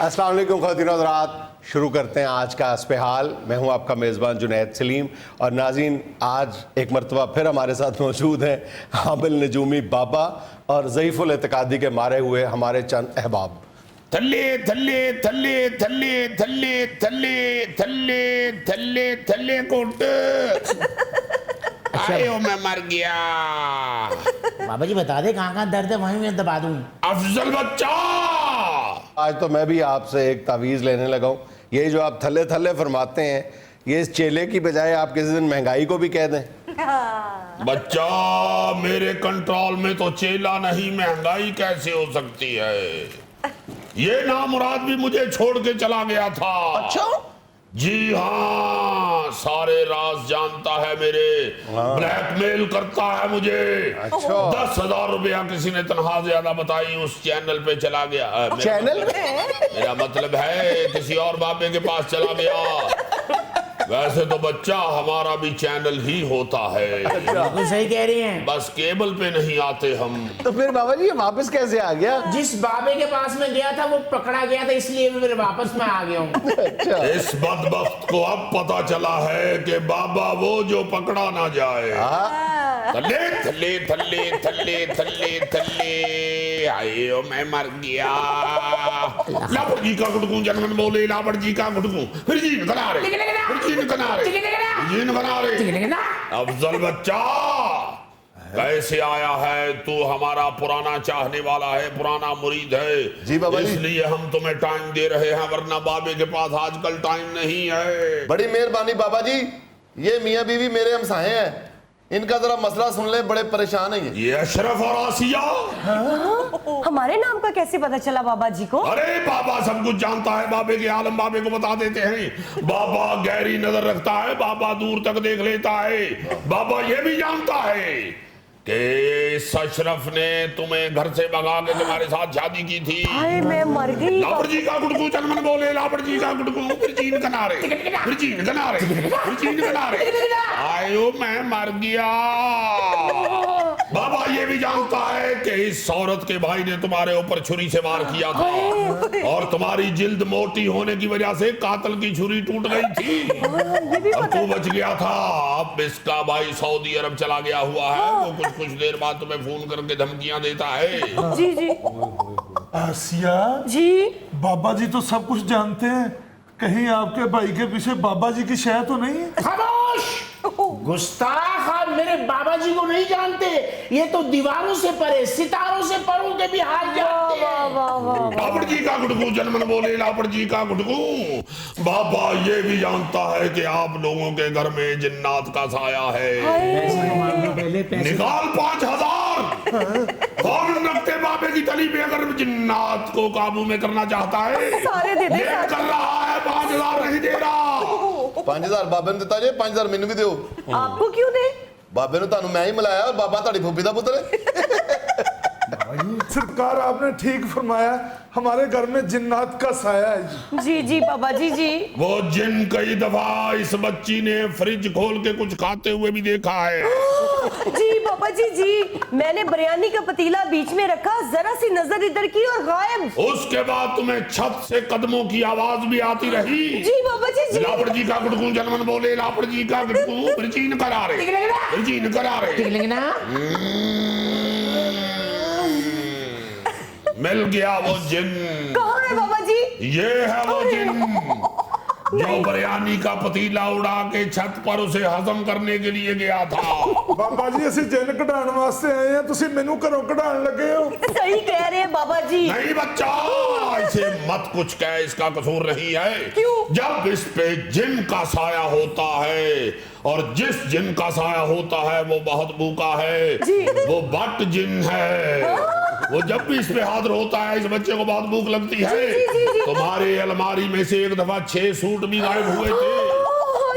अस्सलाम वालेकुम ख़वातीन और हज़रात, शुरू करते हैं आज का अस्पहाल। मैं हूं आपका मेज़बान जुनैद सलीम और नाज़रीन आज एक मरतबा फिर हमारे साथ मौजूद हैं हामिल नजूमी बाबा और ज़ईफ़ुल एतकादी के मारे हुए हमारे चंद अहबाब। थल्ले थल्ले थल्ले थल्ले थल्ले थल्ले थल्ले थल्ले थल्ले कोट आयो मैं मर गया। बाबा जी बता दे कहाँ दर्द है, वहीं मैं दबा दूं। अफजल बच्चा, आज तो मैं भी आपसे एक तावीज़ लेने लगा हूँ। ये जो आप थल्ले थल्ले फरमाते हैं, ये इस चेले की बजाय आप किसी दिन महंगाई को भी कह दें। बच्चा मेरे कंट्रोल में तो चेला नहीं, महंगाई कैसे हो सकती है। ये नामुराद भी मुझे छोड़ के चला गया था। अच्छा जी हाँ, सारे राज जानता है मेरे, ब्लैकमेल करता है मुझे। अच्छा। 10,000 रुपया किसी ने तनख्वाह ज्यादा बताई, उस चैनल पे चला गया। चैनल मेरा मतलब है किसी और बाबे के पास चला गया। वैसे तो बच्चा हमारा भी चैनल ही होता है। बिल्कुल सही कह रही हैं। बस केबल पे नहीं आते हम। तो फिर बाबा जी ये वापस कैसे आ गया? जिस बाबे के पास में गया था वो पकड़ा गया था, इसलिए मैं फिर वापस में आ गया हूँ। अच्छा। इस बदबख्त को अब पता चला है कि बाबा वो जो पकड़ा ना जाए। थल्ले थल्ले थल्ले थल्ले थल्ले थल्ले आयो मैं मर गया। लापड़ जी का गुटकू जनमन बोले, लापड़ जी का गुटकू फिर जीन बना रहे, फिर जीन बना रहे, जीन बना रहे। अफजल बच्चा कैसे आया है तू? हमारा पुराना चाहने वाला है, पुराना मुरीद है। जी बाबा जी। इसलिए हम तुम्हें टाइम दे रहे हैं, वरना बाबे के पास आजकल टाइम नहीं है। बड़ी मेहरबानी बाबा जी, ये मियाँ बीवी मेरे हमसाए हैं, इनका जरा मसला सुन ले, बड़े परेशान हैं ये अशरफ और आसिया। हमारे नाम का कैसे पता चला बाबा जी को? अरे बाबा सब कुछ जानता है, बाबे के आलम बाबे को बता देते हैं। बाबा गहरी नजर रखता है, बाबा दूर तक देख लेता है। बाबा ये भी जानता है कि इस अशरफ ने तुम्हें घर से भगा के तुम्हारे साथ शादी की थी। हाय मैं मर गई। लापड़ जी का गुटकू चलमन बोले, लापड़ जी का गुटकू फिर जीन कनारे, फिर जीन कनारे, फिर जीन कनारे आयो मैं मर गया। बाबा ये भी जानता है कि इस औरत के भाई ने तुम्हारे ऊपर छुरी से वार किया था और तुम्हारी जिल्द मोटी होने की वजह से कातल की छुरी टूट गई थी। अब तू बच गया था। अब इसका भाई सऊदी अरब चला गया हुआ है, वो कुछ देर बाद तुम्हें फोन करके धमकियां देता है। जी जी आसिया जी। बाबा जी तो सब कुछ जानते हैं, कहीं आपके भाई के पीछे बाबा जी की शय तो नहीं? खामोश गुस्ताख, आप मेरे बाबा जी को नहीं जानते। ये तो दीवारों से परे, सितारों से परों के भी हाथ जानते हैं। लापड़ जी का गुटकू जनमन बोले, लापड़ जी का गुटकू। बाबा ये भी जानता है कि आप लोगों के घर में जिन्नात का साया है। निकाल 5,000। कौन रखते बाबे की तली पे अगर जिन्नात को काबू में करना चाहता है? सारे दे दे। ये कर रहा है, 5,000 नहीं दे रहा। 5,000 बाबे ने दिता जे, 5,000 मैनू भी दियो। आपको क्यों दे? बाबे ने तानू मैं ही मिलाया और बाबा ताड़ी फूफी दा पुत्र है। सरकार आपने ठीक फरमाया, हमारे घर में जिन्नात का साया है। जी जी बाबा जी जी। वो जिन कई दफा इस बच्ची ने फ्रिज खोल के कुछ खाते हुए भी देखा है। जी बाबा जी जी, मैंने बिरयानी का पतीला बीच में रखा, जरा सी नजर इधर की और गायब। उसके बाद तुम्हें छत से कदमों की आवाज भी आती रही। जी बाबा जी जी। लापड़ जी का गुटकू जनमन बोले, लापड़ जी का गुटकू फिर जीन करा रहे, फिर जीन करा रहे। मिल गया वो जिन। कहाँ है बाबा जी? ये है वो जिन जो बिरयानी का पतीला उड़ा के छत पर उसे हजम करने के लिए गया था। बाबा जी ਅਸੀਂ ਜਿੰਨ ਕਢਾਉਣ ਵਾਸਤੇ ਆਏ ਆ, ਤੁਸੀਂ ਮੈਨੂੰ ਘਰੋਂ ਕਢਾਉਣ ਲੱਗੇ ਹੋ। सही कह रहे हैं बाबा जी। नहीं बच्चा, इसे मत कुछ कह, इसका कसूर नहीं है। क्यों? जब इस पे जिन का साया होता है और जिस जिन का साया होता है वो बहुत भूखा है, जी। वो बट जिन है। वो जब भी इस पे हाजिर होता है, इस बच्चे को बहुत भूख लगती है। तुम्हारे अलमारी में से एक दफा 6 सूट भी गायब हुए थे,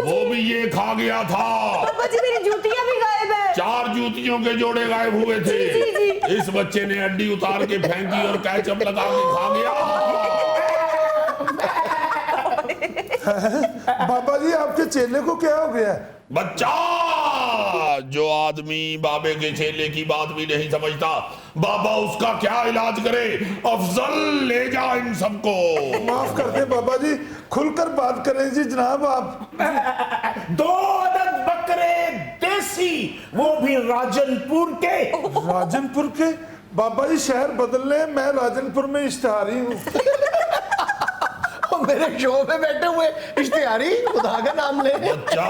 वो भी ये खा गया था। बाबा जी मेरी जूतियां भी गायब है। 4 जूतियों के जोड़े गायब हुए थे। जी, जी। इस बच्चे ने हड्डी उतार के फेंकी और कैचअप लगा के खा गया। बाबा जी आपके चेले को क्या हो गया? बच्चा जो आदमी बाबे के चेले की बात भी नहीं समझता, बाबा उसका क्या इलाज करे? अफजल ले जा इन सबको। माफ कर दे बाबा जी, खुलकर बात करें जी जनाब आप। 2 अदद बकरे देसी, वो भी राजनपुर के। राजनपुर के? बाबा जी शहर बदल ले, मैं राजनपुर में इश्तिहारी हूँ। मेरे शो में बैठे हुए इश्तिहारी, खुदा का नाम ले। बच्चा,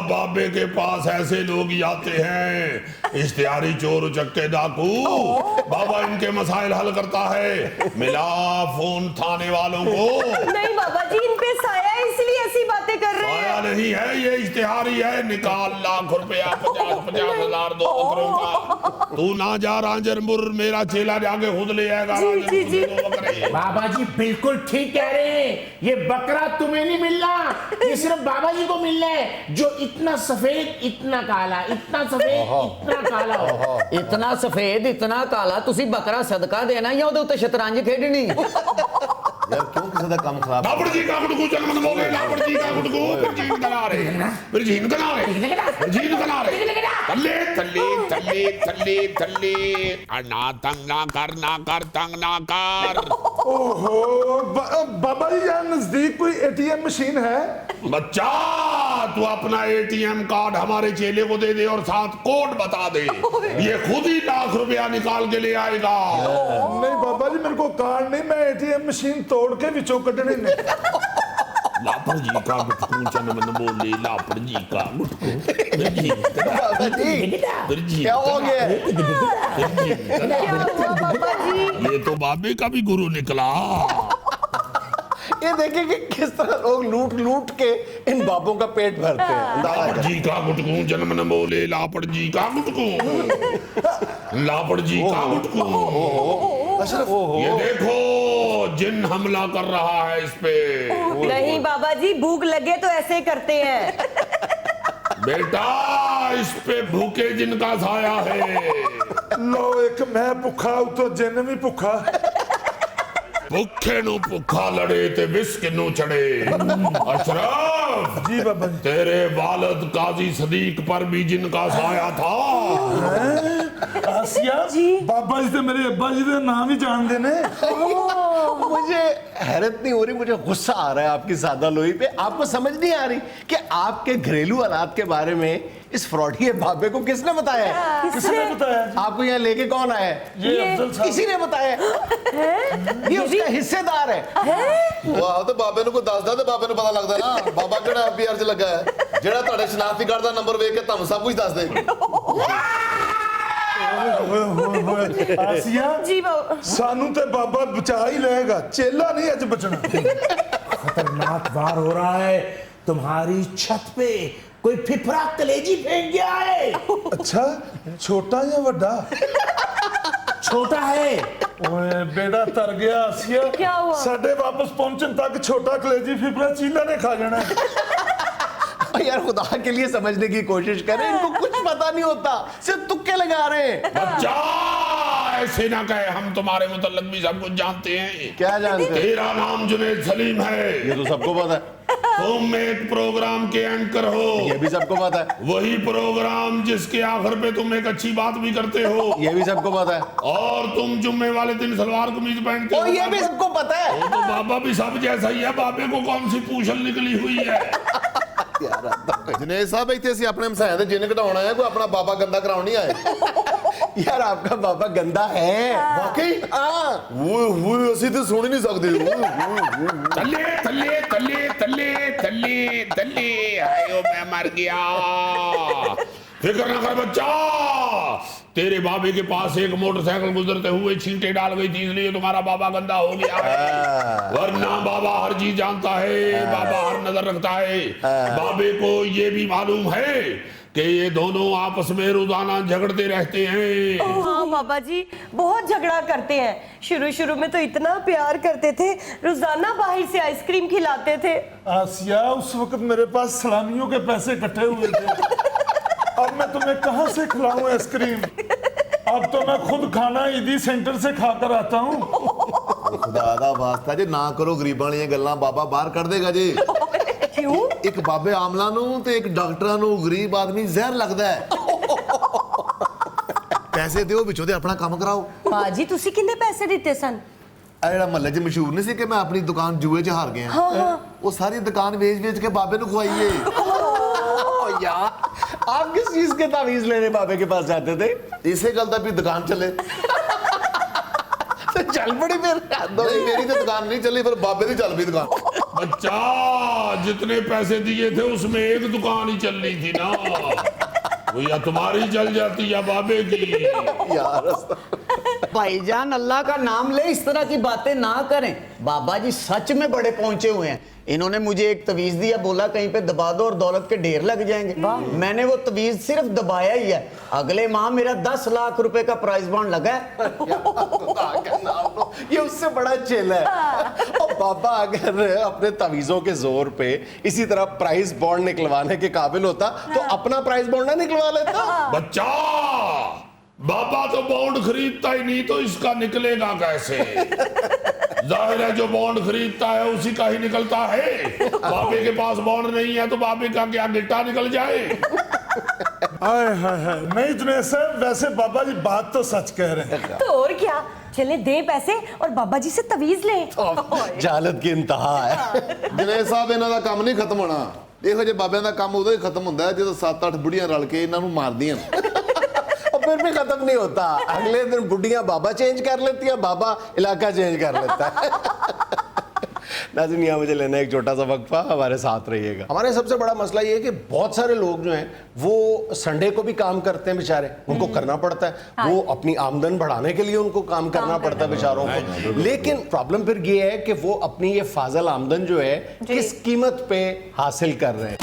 बाबे के पास ऐसे लोग ही आते हैं, इश्तिहारी चोर उचक्के डाकू। बाबा इनके मसाइल हल करता है। मिला फोन थाने वालों को। नहीं बाबा जी, इन पे साया है, इसलिए ऐसी बातें कर रहे आया हैं। नहीं है, ये इश्तिहारी है। निकाल ₹1,00,000, 50,000 2 बकरों का। तू ना जा राजनपुर, मेरा चेला जाके खुद ले आएगा जी, राजनपुर जी, से जी। 2 बकरे। बाबा जी बिल्कुल ठीक कह रहे हैं, ये बकरा तुम्हें नहीं मिलना, ये सिर्फ बाबा जी को मिलना है, जो इतना सफेद इतना काला, इतना सफेद इतना काला हो। इतना सफेद इतना काला, तुसी बकरा सदका देना ਜਾਂ ਉਹਦੇ ਉੱਤੇ ਸ਼ਤਰੰਜ ਖੇਡਣੀ? यार क्यों किसी का काम खराब? लापड़ जी का गुटकू जन्म बोले, लापड़ जी का गुटकू फिर जीन करा रहे, फिर जीन करा रहे। तल्ले तल्ले तल्ले तल्ले तल्ले, ना तंग ना कर तंग ना कर। ओहो बाबा जी, यहाँ नजदीक कोई एटीएम मशीन है? बच्चा, तू अपना एटीएम कार्ड हमारे चेले को दे दे और साथ कोड बता दे, ये खुद ही ₹1,00,000 निकाल के ले आएगा। नहीं बाबा जी, मेरे को कार्ड नहीं, मैं एटीएम मशीन तोड़ के विचों कटने नहीं। लापड़ जी का गुटकू जन्म बोले, लापड़ जी का गुटकू फिर जीन बाबा जी, फिर जीन क्या हो गया? क्या हुआ बाबा जी? ये तो बाबे का भी गुरु निकला। ये देखें कि किस तरह लोग लूट लूट के इन बाबों का पेट भरते हैं। अंदाजा लापड़ करें। जी का गुटकू जन्म न बोले, लापड़ जी का गुटकू, लापड़ जी का गुटकू। ये देखो, जिन हमला कर रहा है इस पे। नहीं बाबा जी, भूख लगे तो ऐसे करते हैं। बेटा, इस पे भूखे जिनका साया है। लो एक मैं भुखा, तो जिन भी भुखा। भुखे नु भुखा लड़े ते विस्क नु चढ़े। अशरफ जी बाबा जी। तेरे वालिद काजी सदीक पर भी जिनका साया था। आसिया जी। बाबा जी तो मेरे अब्बा जी का नाम ही जान देने। मुझे हैरत नहीं हो रही, मुझे गुस्सा आ रहा है आपकी सादा लोई पे। आपको समझ नहीं आ रही कि आपके घरेलू हालात के बारे में इस फ्रॉडी बाबे को किसने बताया है? किसने बताया? आपको यहाँ लेके कौन आया है? ये अफजल साहब। किसी ने बताया? ये उसका हिस्सेदार है। वाह, तो बाबे ਨੂੰ ਕੋਈ ਦੱਸਦਾ ਤੇ ਬਾਬੇ ਨੂੰ ਪਤਾ ਲੱਗਦਾ ਨਾ। ਬਾਬਾ ਕਿਹੜਾ ਐਫਬੀਆਰ 'ਚ ਲੱਗਾ ਹੈ, ਜਿਹੜਾ ਤੁਹਾਡੇ ਸ਼ਨਾਖਤੀ ਕਾਰਡ ਦਾ ਨੰਬਰ ਵੇਖ ਕੇ ਤੁਹਾਨੂੰ ਸਭ ਕੁਝ ਦੱਸ ਦੇ। आसिया जी बाबा। सानू ते बाबा बचा ही लेगा, चेला नहीं अज बचना। खतरनाक वार हो रहा है, तुम्हारी छत पे कोई फिफरा कलेजी फेंक गया है। अच्छा, छोटा या बड़ा? छोटा है। ओए बेड़ा तर गया आसिया। क्या हुआ? साडे वापस पहुंचने तक छोटा कलेजी फिफड़ा चीला ने खा जाना है। यार खुदा के लिए समझने की कोशिश करें, इनको कुछ पता नहीं होता, सिर्फ तुक्के लगा रहे हैं। बच्चा, ऐसे ना कहे, हम तुम्हारे मुतल्लिक भी सब कुछ जानते हैं। क्या जानते हैं? तेरा नाम जुनैद सलीम है। ये तो सबको पता है। तुम एक प्रोग्राम के एंकर हो, ये भी सबको पता है। वही प्रोग्राम जिसके आखिर पे तुम एक अच्छी बात भी करते हो, ये भी सबको पता है। और तुम जुम्मे वाले दिन सलवार कमीज पहनते और हो। ये भी सबको पता है। वो तो बाबा भी सब जैसा ही है, बाबे को कौन सी पूछल निकली हुई है। ਜਨੇਦ ਸਾਹਿਬ, ਇੱਥੇ ਅਸੀਂ ਆਪਣੇ ਮਸਾਇਆਂ ਦੇ ਜਿੰਨ ਘਟਾਉਣਾ ਹੈ, ਕੋਈ ਆਪਣਾ ਬਾਬਾ ਗੰਦਾ ਕਰਾਉਣ ਨਹੀਂ ਆਏ। यार आपका बाबा गंदा है ਵਾਕਈ? हाँ। ਓਏ ਹੋਏ, ਅਸੀਂ ਤੇ ਸੁਣ ਹੀ ਨਹੀਂ ਸਕਦੇ। तल्ले तल्ले तल्ले तल्ले तल्ले तल्ले, आयो मैं मर गया। फिक्र न कर बच्चा, तेरे बाबे के पास एक मोटरसाइकिल गुजरते हुए छींटे डाल गई थी, इसलिए तुम्हारा बाबा गंदा हो गया है। वरना बाबा हर चीज जानता है, बाबा हर नजर रखता है। बाबे को ये भी मालूम है कि ये दोनों आपस में रोजाना झगड़ते रहते हैं। हाँ बाबा जी, बहुत झगड़ा करते हैं। शुरू शुरू में तो इतना प्यार करते थे, रोजाना बाहर से आइसक्रीम खिलाते थे। आसिया, उस वक्त मेरे पास सलामियों के पैसे इकट्ठे हुए थे। अब मैं तुम्हें कहां से खिलाऊं आइसक्रीम? अब तो मैं खुद खाना ईदी सेंटर से खाकर आता हूँ। ਖੁਦਾ ਦਾ ਵਾਸਤਾ ਜੇ ਨਾ ਕਰੋ ਗਰੀਬਾਂ ਵਾਲੀਆਂ ਗੱਲਾਂ, ਬਾਬਾ ਬਾਹਰ ਕੱਢ ਦੇਗਾ ਜੀ। क्यों? ਇੱਕ ਬਾਬੇ ਆਮਲਾ ਨੂੰ ਤੇ ਇੱਕ ਡਾਕਟਰਾਂ ਨੂੰ ਗਰੀਬ ਆਦਮੀ ਜ਼ਹਿਰ ਲੱਗਦਾ ਹੈ। ਪੈਸੇ ਦਿਓ ਵਿੱਚੋਂ ਤੇ ਆਪਣਾ ਕੰਮ ਕਰਾਓ। ਬਾਜੀ ਤੁਸੀਂ ਕਿੰਨੇ ਪੈਸੇ ਦਿੱਤੇ ਸਨ? ਆ ਜਿਹੜਾ ਮਹੱਲੇ 'ਚ ਮਸ਼ਹੂਰ ਨਹੀਂ ਸੀ ਕਿ ਮੈਂ ਆਪਣੀ ਦੁਕਾਨ ਜੂਏ 'ਚ ਹਾਰ ਗਿਆ, ਉਹ ਸਾਰੀ ਦੁਕਾਨ ਵੇਚ ਕੇ बाबे ਨੂੰ ਖਵਾਈਏ। ओ यार आप किस चीज के तावीज लेने बाबे के पास जाते थे? ਇਸੇ ਗੱਲ ਦਾ ਵੀ ਦੁਕਾਨ ਚੱਲੇ। तो चल पड़ी फिर। ਨਹੀਂ ਮੇਰੀ ਤੇ ਦੁਕਾਨ ਨਹੀਂ ਚੱਲੀ, ਫਿਰ बाबे ਦੀ ਚੱਲ ਪਈ ਦੁਕਾਨ। बच्चा जितने पैसे दिए थे उसमें एक दुकान ही चल रही थी ना, वो या तुम्हारी चल जाती या बाबे की। यार भाईजान अल्लाह का नाम ले, इस तरह की बातें ना करें। बाबा जी सच में बड़े पहुंचे हुए हैं। इन्होंने मुझे एक तवीज दिया, बोला कहीं पे दबा दो और दौलत के ढेर लग जाएंगे। मैंने वो तवीज सिर्फ दबाया ही है, अगले माह मेरा 10 लाख रुपए का प्राइज बॉन्ड लगा है। ये उससे बड़ा चेला है। और बाबा अगर अपने तवीजों के जोर पे इसी तरह प्राइस बॉन्ड निकलवाने के काबिल होता तो अपना प्राइस बॉन्ड ना निकलवा लेता। बच्चा बाबा तो बॉन्ड खरीदता ही नहीं, तो इसका निकलेगा कैसे? जाहिर है जो बॉन्ड खरीदता है उसी का ही निकलता है। बाबे के पास बॉन्ड नहीं है तो बाबे का क्या गिट्टा निकल जाए? हाय हाय हाय, नहीं जुनैद साहब, वैसे बाबा जी बात तो सच कह रहे हैं। तो और क्या, चले दे पैसे और बाबा जी से तवीज ले। जालत की इंतहा है। ਜਨੇਦ ਸਾਹਿਬ ਇਹਨਾਂ ਦਾ ਕੰਮ ਨਹੀਂ ਖਤਮ ਹੋਣਾ। ਇਹੋ ਜਿਹੇ ਬਾਬਿਆਂ ਦਾ ਕੰਮ ਉਦੋਂ ਹੀ ਖਤਮ ਹੁੰਦਾ ਹੈ ਜਦੋਂ 7-8 ਬੁੜੀਆਂ ਰਲ ਕੇ ਇਹਨਾਂ ਨੂੰ ਮਾਰਦੀਆਂ। और फिर भी खत्म नहीं होता, अगले दिन बुढ़ियां बाबा चेंज कर लेती है, बाबा इलाका चेंज कर लेता है। नाज़रीन यहाँ मुझे लेना है एक छोटा सा वक्फा, हमारे साथ रहिएगा। हमारे सबसे बड़ा मसला ये है कि बहुत सारे लोग जो हैं वो संडे को भी काम करते हैं बेचारे, उनको करना पड़ता है, वो अपनी आमदन बढ़ाने के लिए उनको काम करना पड़ता है बेचारों को। लेकिन प्रॉब्लम फिर ये है कि वो अपनी ये फाजल आमदन जो है किस कीमत पे हासिल कर रहे हैं।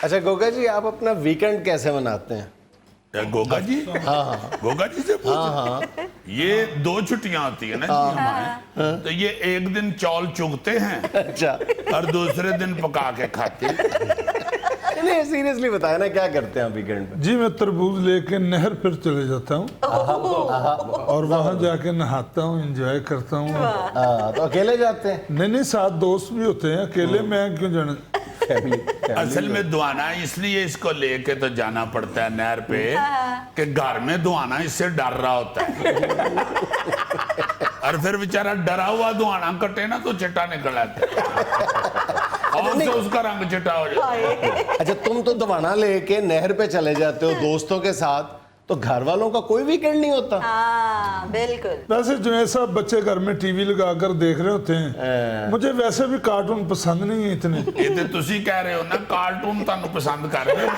अच्छा गोगा जी, आप अपना वीकेंड कैसे मनाते हैं? क्या गोगा जी? हाँ गोगा जी से पूछो। ये 2 छुट्टियां आती है ना जी हमारे, तो ये एक दिन चौल चुगते हैं अच्छा और दूसरे दिन पका के खाते हैं। नहीं सीरियसली बताया ना, क्या करते हैं आप वीकेंड पे? जी मैं तरबूज लेके नहर पर चले जाता हूँ और वहाँ जाके नहाता हूँ, एंजॉय करता हूँ। तो अकेले जाते हैं? नहीं, साथ दोस्त भी होते हैं, अकेले मैं क्यों जाना। असल में दुआना इसलिए इसको लेके तो जाना पड़ता है नहर पे कि घर में दुआना इससे डर रहा होता है। और फिर बेचारा डरा हुआ दुआना कटे ना तो चिट्टा निकल आता है और तो उसका रंग चिट्टा हो जाता है। अच्छा तुम तो दवाना लेके नहर पे चले जाते हो दोस्तों के साथ, तो घर वालों का कोई वीकेंड नहीं होता? बिल्कुल। वैसे जुनैद साहब बच्चे घर में टीवी लगाकर देख रहे होते हैं, मुझे वैसे भी कार्टून पसंद नहीं है इतने। ये तो तुसी कह रहे हो ना कार्टून तानु पसंद कर रहे हो,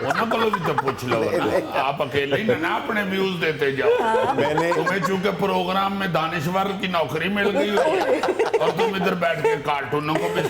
उन्होंने को भी तो पूछ लो ना। आप अकेले ही ना अपने व्यूज देते जाओ। मैंने तुम्हें चूंकि प्रोग्राम में दानिश्वर की नौकरी मिल गई हो और तुम इधर बैठ के कार्टूनों को भी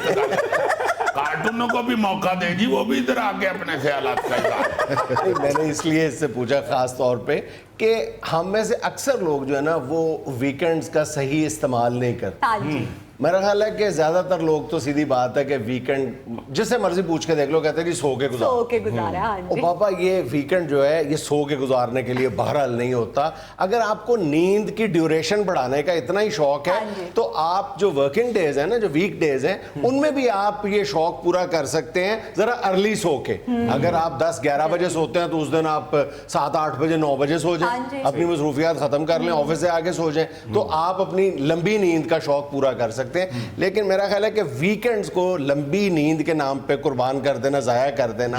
कार्टूनों को भी मौका देगी, वो भी इधर आके अपने ख्यालात का इजहार। मैंने इसलिए इससे पूछा खास तौर पे कि हम में से अक्सर लोग जो है ना वो वीकेंड्स का सही इस्तेमाल नहीं करते। मेरा ख्याल है कि ज्यादातर लोग तो सीधी बात है कि वीकेंड जिससे मर्जी पूछ के देख लो कहते हैं कि सो के गुजारो। हाँ जी। बाबा ये वीकेंड जो है ये सो के गुजारने के लिए बहरहाल नहीं होता। अगर आपको नींद की ड्यूरेशन बढ़ाने का इतना ही शौक है तो आप जो वर्किंग डेज है ना, जो वीक डेज हैं, उनमें भी आप ये शौक पूरा कर सकते हैं जरा अर्ली सो के। अगर आप 10-11 बजे सोते हैं तो उस दिन आप 7-8 बजे 9 बजे सो जाएं, अपनी मसरूफियात खत्म कर लें, ऑफिस से आके सो जाएं, तो आप अपनी लंबी नींद का शौक पूरा कर सकते हैं। लेकिन मेरा ख्याल है कि वीकेंड्स को लंबी नींद के नाम पे कुर्बान कर देना, जाया कर देना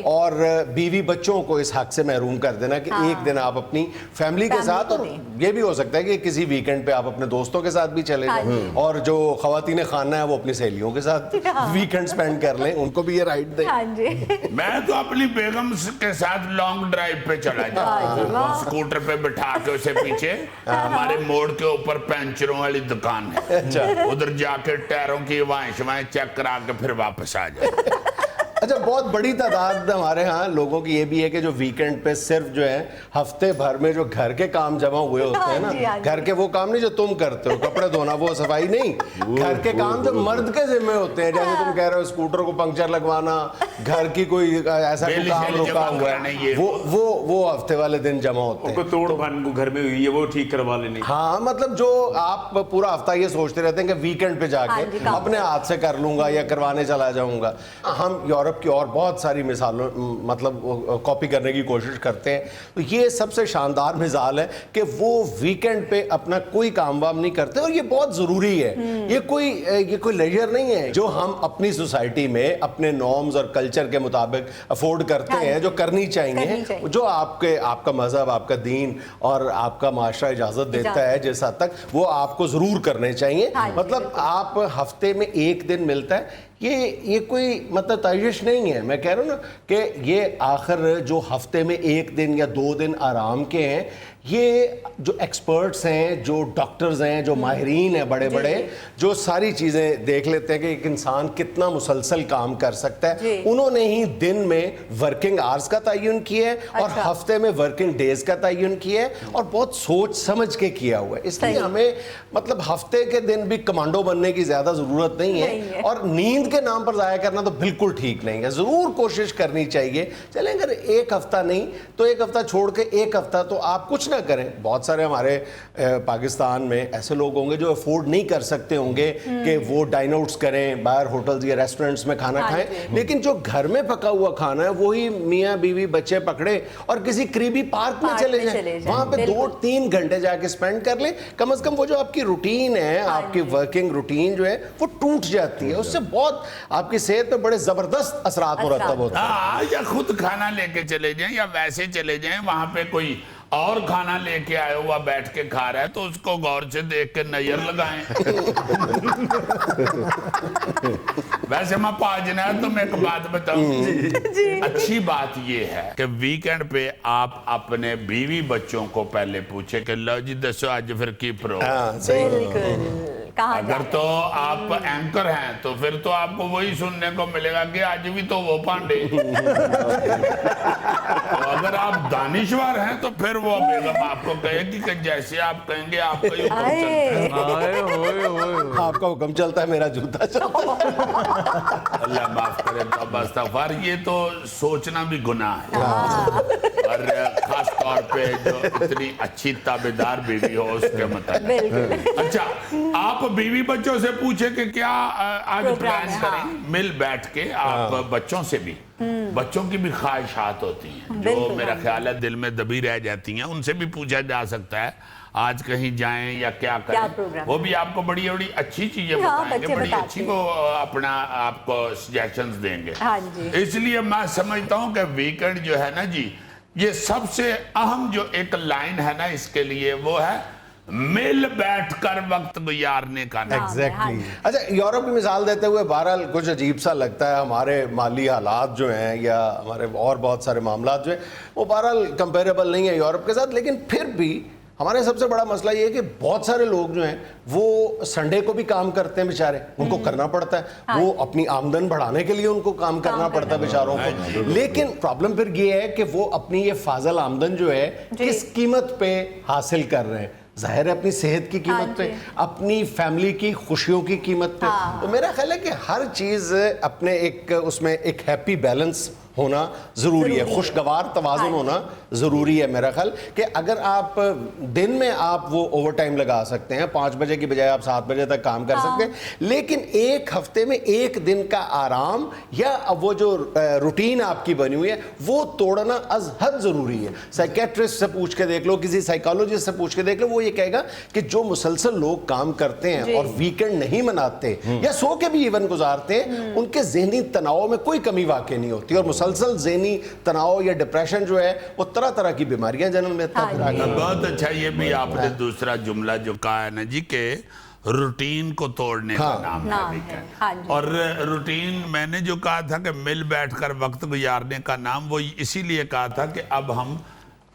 और बीवी बच्चों को इस हक से महरूम कर देना कि एक दिन आप अपनी फैमिली के साथ, और ये भी हो सकता है कि किसी वीकेंड पे आप अपने दोस्तों के साथ भी चले जाएं और जो खवातीन खाना है वो अपनी सहेलियों के साथ वीकेंड स्पेंड कर लें, उनको भी ये राइट दें। मैं तो अपनी बेगम के साथ लॉन्ग ड्राइव पे चला जाता, स्कूटर पे बिठा के उसे पीछे हमारे मोड़ के ऊपर पैंचरों वाली दुकान है, उधर जाके टायरों की हवाएं शवाएं चेक करा के फिर वापस आ जाए। अच्छा, बहुत बड़ी तादाद हमारे यहाँ लोगों की ये भी है कि जो वीकेंड पे सिर्फ जो है हफ्ते भर में जो घर के काम जमा हुए होते हैं हाँ जी, हाँ ना, जी। घर के वो काम नहीं जो तुम करते हो, कपड़े धोना, वो सफाई नहीं, घर के काम जो मर्द के जिम्मे होते हैं, जैसे तुम कह रहे हो स्कूटर को पंक्चर लगवाना, घर की कोई ऐसा कोई बेली काम शेली रुका जमा हुआ कराना, है, ये वो हफ्ते वाले दिन जमा होते हैं। को तोड़ भन को घर में हुई है वो ठीक करवा लेनी। हाँ, मतलब जो आप पूरा हफ्ता ये सोचते रहते हैं कि वीकेंड पे हाँ जी, जाके काम अपने हाथ से कर लूंगा या करवाने चला जाऊंगा। हम यूरोप की और बहुत सारी मिसालों मतलब कॉपी करने की कोशिश करते हैं, तो ये सबसे शानदार मिसाल है कि वो वीकेंड पे अपना कोई काम वाम नहीं करते, और ये बहुत जरूरी है। ये कोई लेजर नहीं है जो हम अपनी सोसाइटी में अपने नॉर्म्स और कल्चर के मुताबिक अफोर्ड करते हाँ हैं, जो करनी चाहिए, चाहिए। जो आपका मजहब, आपका दीन और आपका माशरा इजाजत देता है जिस हद तक, वो आपको जरूर करने चाहिए। हाँ जी, मतलब आप हफ्ते में एक दिन मिलता है, ये कोई मतलब तयश नहीं है। मैं कह रहा हूँ ना कि ये आखिर जो हफ्ते में एक दिन या 2 दिन आराम के हैं, ये जो एक्सपर्ट्स हैं, जो डॉक्टर्स हैं, जो माहिरीन हैं बड़े बड़े, जो सारी चीज़ें देख लेते हैं कि एक इंसान कितना मुसलसल काम कर सकता है, उन्होंने ही दिन में वर्किंग आवर्स का तयन किया है और हफ्ते में वर्किंग डेज का तयन किया है, और बहुत सोच समझ के किया हुआ है। इसलिए हमें मतलब हफ्ते के दिन भी कमांडो बनने की ज़्यादा ज़रूरत नहीं है, और नींद के नाम पर ज़ाया करना तो बिल्कुल ठीक नहीं है। ज़रूर कोशिश करनी चाहिए, चलें अगर एक हफ्ता नहीं तो एक हफ्ता छोड़ के एक हफ्ता तो आप कुछ ना करें। बहुत सारे हमारे पाकिस्तान में ऐसे लोग होंगे जो अफोर्ड नहीं कर सकते होंगे कि वो डाइन आउट्स करें, बाहर होटल्स या रेस्टोरेंट्स में खाना खाएं, लेकिन जो घर में पका हुआ खाना है वही मियाँ बीवी बच्चे पकड़े और किसी करीबी पार्क में चले जाएं, वहां पे 2-3 घंटे जाके स्पेंड कर लें। कम से कम वो जो आपकी रूटीन है, आपकी वर्किंग रूटीन जो है वो टूट जाती है, उससे बहुत आपकी सेहत पे बड़े जबरदस्त असरात मुरतब होते हैं। हाँ, या खुद खाना लेके चले जाएं या वैसे चले जाएं, वहां पे कोई और खाना लेके आया हुआ बैठ के खा रहा है तो उसको गौर से देख के नजर लगाएं। वैसे मैं पाजना है, तुम एक बात बताऊं, अच्छी बात ये है कि वीकेंड पे आप अपने बीवी बच्चों को पहले पूछे कि लो जी दसो आज फिर की प्रोग्राम। बिल्कुल, कहाँ अगर तो आप एंकर हैं तो फिर तो आपको वही सुनने को मिलेगा कि आज भी तो वो पांडे। तो अगर आप दानिश्वर हैं तो फिर वो बेगम आपको कहेगी कि जैसे आप कहेंगे आपका ही हुक्म चलता है। आपका हुक्म चलता है, मेरा जूता चलता है। अल्लाह माफ करे, तौबा इस्तगफार। ये तो सोचना भी गुनाह है, और खास तौर पे जो इतनी अच्छी ताबेदार बीवी हो उसके मतलब। अच्छा, आप बीवी बच्चों से पूछे कि क्या आज प्लान करें, मिल बैठ के आप बच्चों से भी, बच्चों की भी ख्वाहिशात होती हैं जो मेरा ख्याल है दिल में दबी रह जाती हैं, उनसे भी पूछा जा सकता है आज कहीं जाएं या क्या करें। वो भी आपको बड़ी बड़ी अच्छी चीजें बताएंगे, बड़ी अच्छी को अपना आपको सजेशंस देंगे। इसलिए मैं समझता हूं कि वीकेंड जो है ना जी, ये सबसे अहम जो एक लाइन है ना इसके लिए, वो है मिल बैठकर वक्त गुजारने का नाम। एग्जैक्टली। अच्छा, यूरोप की मिसाल देते हुए बहरहाल कुछ अजीब सा लगता है, हमारे माली हालात जो हैं या हमारे और बहुत सारे मामला जो हैं वो बहरहाल कंपेरेबल नहीं है यूरोप के साथ, लेकिन फिर भी हमारे सबसे बड़ा मसला ये है कि बहुत सारे लोग जो हैं वो संडे को भी काम करते हैं बेचारे, उनको करना पड़ता है, वो अपनी आमदन बढ़ाने के लिए उनको काम करना पड़ता है बेचारों को। लेकिन प्रॉब्लम फिर ये है कि वो अपनी ये फाजल आमदन जो है किस कीमत पे हासिल कर रहे हैं। जाहिर है अपनी सेहत की कीमत पे, अपनी फैमिली की खुशियों की कीमत पे। तो मेरा ख्याल है कि हर चीज़ अपने एक उसमें एक हैप्पी बैलेंस होना ज़रूरी है, खुशगवार तवाज़ुन होना ज़रूरी है। मेरा ख्याल कि अगर आप दिन में आप वो ओवर टाइम लगा सकते हैं, 5 बजे की बजाय आप 7 बजे तक काम कर सकते हैं, लेकिन एक हफ्ते में एक दिन का आराम या वो जो रूटीन आपकी बनी हुई है वो तोड़ना अज हद ज़रूरी है। साइकेट्रिस्ट से पूछ के देख लो, किसी साइकोलॉजिस्ट से पूछ के देख लो, वो ये कहेगा कि जो मुसलसल लोग काम करते हैं और वीकेंड नहीं मनाते या सो के भी इवन गुजारते हैं, उनके जहनी तनाव में कोई कमी वाकई नहीं होती, और मुसलसल ज़हनी तनाव या डिप्रेशन जो है वो तरह तरह की बीमारियां जन्म लेता है। बहुत अच्छा, ये भी आपने दूसरा जुमला जो कहा है ना जी के रूटीन को तोड़ने का नाम है वीकेंड। और रूटीन मैंने जो कहा था कि मिल बैठकर वक्त गुजारने का नाम, वो इसीलिए कहा था कि अब हम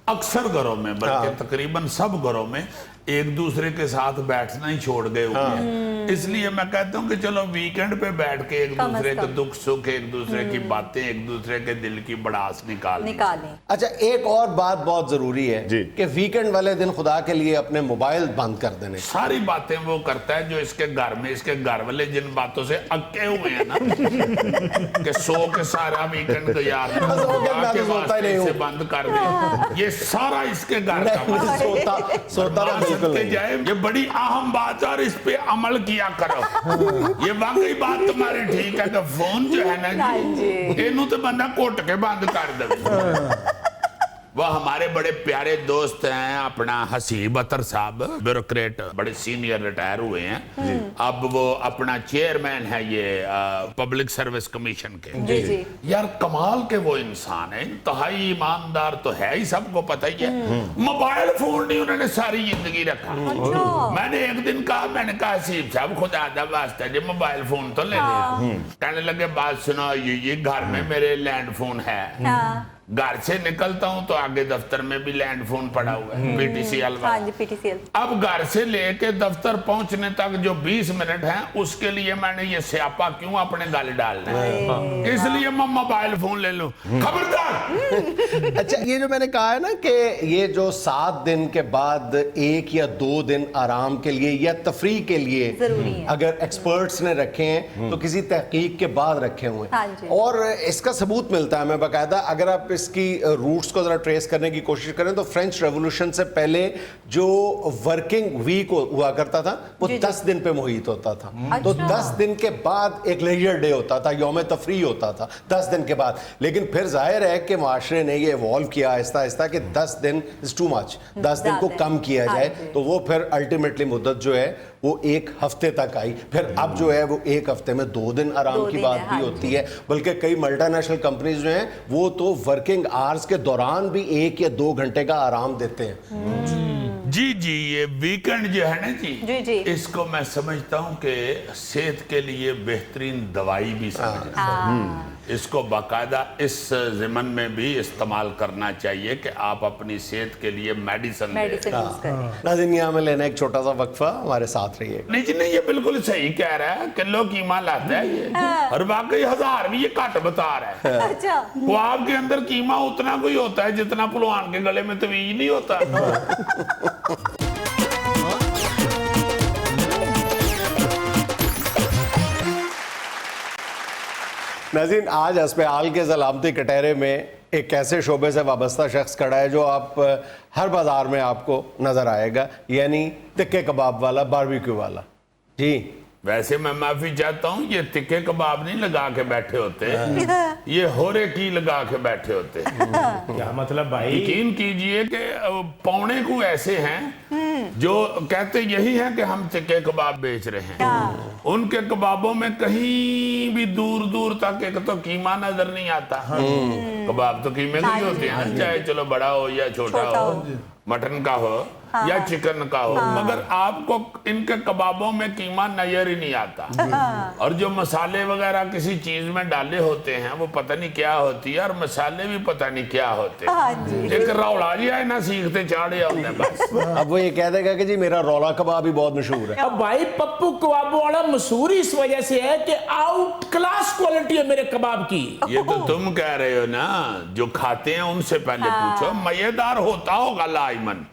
अक्सर घरों में, बल्कि तकरीबन सब घरों में एक दूसरे के साथ बैठना ही छोड़ गए हुए हैं। इसलिए मैं कहता हूँ कि चलो वीकेंड पे बैठ के एक कम दूसरे से के कम। दुख सुख, एक दूसरे की बातें, एक दूसरे के दिल की बड़ास निकालें। अच्छा, एक और बात बहुत जरूरी है जी। कि वीकेंड वाले दिन खुदा के लिए अपने मोबाइल बंद कर देने। सारी बातें वो करता है जो इसके घर में, इसके घर वाले जिन बातों से अक्के हुए हैं ना कि सो के सारा वीकेंड गुजार बस हो गया, मैं के तो सोता ही नहीं वास्ते हूँ। इसे बंद कर दे। ये सारा इसके घर का नहीं, मसला है। सोता मैं बिल्कुल के नहीं। जाए, ये बड़ी अहम बात है और इस पे अमल किया करो। ये वाकई बात तुम्हारी ठीक है कि फोन जो है ना जी, इनू तो बंदा घुट के बंद कर दे। वह हमारे बड़े प्यारे दोस्त हैं, अपना हसीब अतर साहब, ब्यूरोक्रेट, बड़े सीनियर रिटायर हुए हैं। अब वो अपना चेयरमैन है ये पब्लिक सर्विस कमीशन के। जी जी। यार कमाल के वो इंसान है, इंतहाई ईमानदार तो है ही, सबको पता ही है। मोबाइल फोन नहीं उन्होंने सारी जिंदगी रखा। मैंने एक दिन कहा, मैंने कहा हसीब साहब खुदा दा वास्ता जी मोबाइल फोन तो ले लिया। कहने लगे बात सुनो, ये घर में मेरे लैंड फोन है, घर से निकलता हूँ तो आगे दफ्तर में भी लैंड फोन पड़ा हुआ है, पीटीसीएल वाला। हाँ जी, पीटीसीएल। अब घर से लेके दफ्तर पहुंचने तक जो 20 मिनट हैं, उसके लिए मैंने ये स्यापा क्यों अपने गल डालना है, इसलिए मैं मोबाइल फोन ले लूं। खबरदार। अच्छा, ये जो मैंने कहा है ना कि ये जो 7 दिन के बाद 1 या 2 दिन आराम के लिए या तफरी के लिए जरूरी है। अगर एक्सपर्ट्स ने रखे हैं तो किसी तहकीक के बाद रखे हुए हाँ हैं। जी। और इसका सबूत मिलता है हमें बाकायदा। अगर आप इसकी रूट्स को जरा ट्रेस करने की कोशिश करें तो फ्रेंच रेवोल्यूशन से पहले जो वर्किंग वीक हुआ करता था वो 10 दिन पे मुहित होता था। तो अच्छा। 10 दिन के बाद एक लेजर डे होता था, यौम तफरी होता था 10 दिन के बाद। लेकिन फिर जाहिर है कि माशरे ने ये इवॉल्व किया आहिस्ता आहिस्ता कि 10 दिन इज टू मच, 10 दिन को कम किया हाँ जाए। जी। तो वो फिर अल्टीमेटली मुद्दत जो है वो 1 हफ्ते तक आई। फिर अब जो है वो 1 हफ्ते में 2 दिन आराम 2 की दिन बात है, भी हाँ होती है। बल्कि कई मल्टीनेशनल कंपनीज जो हैं वो तो वर्किंग आवर्स के दौरान भी 1 या 2 घंटे का आराम देते हैं। जी जी, ये वीकेंड जो है ना जी, जी, जी। इसको मैं समझता हूँ कि सेहत के लिए बेहतरीन दवाई भी समझता हूँ। इसको बाकायदा इस ज़िमन में भी इस्तेमाल करना चाहिए कि आप अपनी सेहत के लिए मेडिसिन लें। यूज करें। नाज़रीन, यहाँ में लेना एक छोटा सा वक्फा, हमारे साथ रहिए। नहीं जी नहीं, ये बिल्कुल सही कह रहा है, किलो कीमा लाता है ये, और वाकई 1000 भी ये घट बता रहा है। अच्छा। वो आपके अंदर कीमा उतना कोई होता है जितना पहलवान के गले में तवीज नहीं होता। नाज़रीन, आज अस्पताल के सलामती कटहरे में एक ऐसे शोबे से वाबस्ता शख्स खड़ा है जो आप हर बाजार में आपको नजर आएगा, यानी तिक्के कबाब वाला, बारबेक्यू वाला। जी, वैसे मैं माफी चाहता हूँ, ये तिक्के कबाब नहीं लगा के बैठे होते, ये होरे की लगा के बैठे होते। क्या मतलब भाई? यकीन कीजिए कि पौने को ऐसे हैं जो कहते यही हैं कि हम तिक्के कबाब बेच रहे हैं। उनके कबाबों में कहीं भी दूर दूर तक एक तो कीमा नजर नहीं आता। कबाब तो कीमे के ही होते हैं, चाहे चलो बड़ा हो या छोटा हो, मटन का हो या चिकन का हो, मगर आपको इनके कबाबों में कीमा नजर ही नहीं आता। और जो मसाले वगैरह किसी चीज में डाले होते हैं वो पता नहीं क्या होती है, और मसाले भी पता नहीं क्या होते हैं। एक रौला जी है ना, सीखते चाड़े होते हैं बस। अब वो ये कह देगा कि जी मेरा रौला कबाब ही बहुत मशहूर है। अब भाई पप्पू कबाब वाला मशहूर इस वजह से है कि आउट क्लास क्वालिटी है मेरे कबाब की। ये तो तुम कह रहे हो ना, जो खाते हैं उनसे पहले पूछो। मजेदार होता होगा लाइमन,